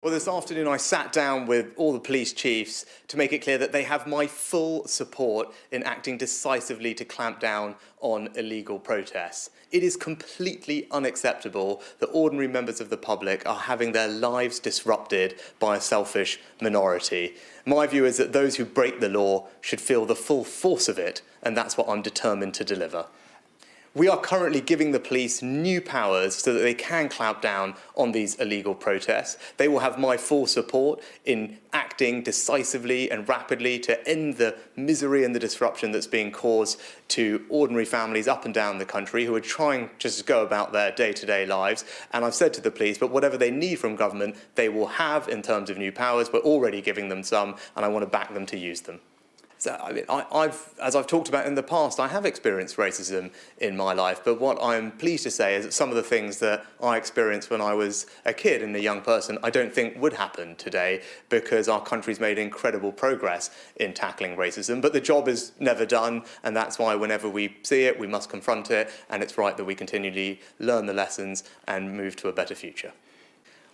Well, this afternoon I sat down with all the police chiefs to make it clear that they have my full support in acting decisively to clamp down on illegal protests. It is completely unacceptable that ordinary members of the public are having their lives disrupted by a selfish minority. My view is that those who break the law should feel the full force of it, and that's what I'm determined to deliver. We are currently giving the police new powers so that they can clamp down on these illegal protests. They will have my full support in acting decisively and rapidly to end the misery and the disruption that's being caused to ordinary families up and down the country who are trying just to go about their day-to-day lives. And I've said to the police, but whatever they need from government, they will have in terms of new powers. We're already giving them some, and I want to back them to use them. So, I mean, as I've talked about in the past, I have experienced racism in my life, but what I'm pleased to say is that some of the things that I experienced when I was a kid and a young person, I don't think would happen today because our country's made incredible progress in tackling racism, but the job is never done, and that's why whenever we see it, we must confront it, and it's right that we continually learn the lessons and move to a better future.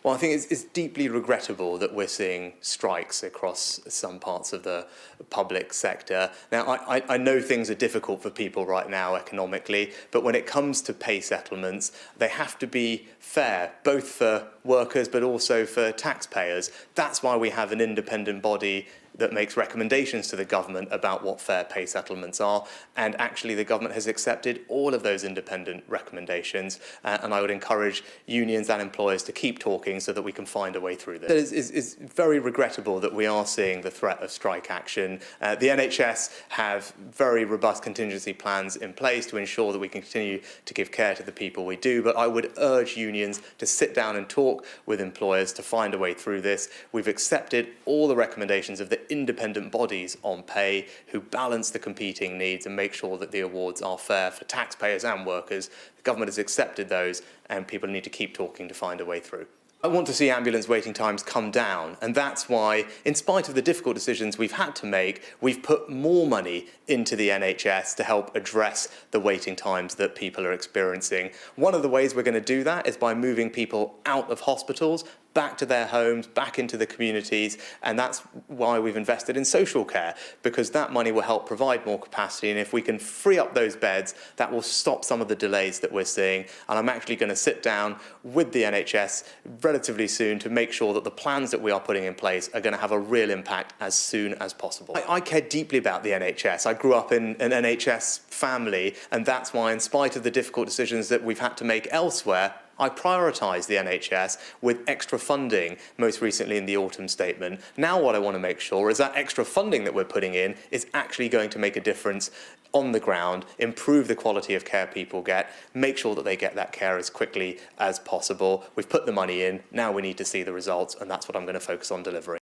Well, I think it's deeply regrettable that we're seeing strikes across some parts of the public sector. Now, I know things are difficult for people right now economically, but when it comes to pay settlements, they have to be fair, both for workers but also for taxpayers. That's why we have an independent body that makes recommendations to the government about what fair pay settlements are, and actually the government has accepted all of those independent recommendations, and I would encourage unions and employers to keep talking so that we can find a way through this. It's very regrettable that we are seeing the threat of strike action. The NHS have very robust contingency plans in place to ensure that we can continue to give care to the people we do, but I would urge unions to sit down and talk with employers to find a way through this. We've accepted all the recommendations of the independent bodies on pay who balance the competing needs and make sure that the awards are fair for taxpayers and workers. The government has accepted those, and people need to keep talking to find a way through. I want to see ambulance waiting times come down, and that's why, in spite of the difficult decisions we've had to make, we've put more money into the NHS to help address the waiting times that people are experiencing. One of the ways we're going to do that is by moving people out of hospitals, back to their homes, back into the communities, and that's why we've invested in social care, because that money will help provide more capacity, and if we can free up those beds, that will stop some of the delays that we're seeing. And I'm actually going to sit down with the NHS relatively soon to make sure that the plans that we are putting in place are going to have a real impact as soon as possible. I care deeply about the NHS. I grew up in an NHS family, and that's why, in spite of the difficult decisions that we've had to make elsewhere, I prioritise the NHS with extra funding, most recently in the autumn statement. Now what I want to make sure is that extra funding that we're putting in is actually going to make a difference on the ground, improve the quality of care people get, make sure that they get that care as quickly as possible. We've put the money in, now we need to see the results, and that's what I'm going to focus on delivering.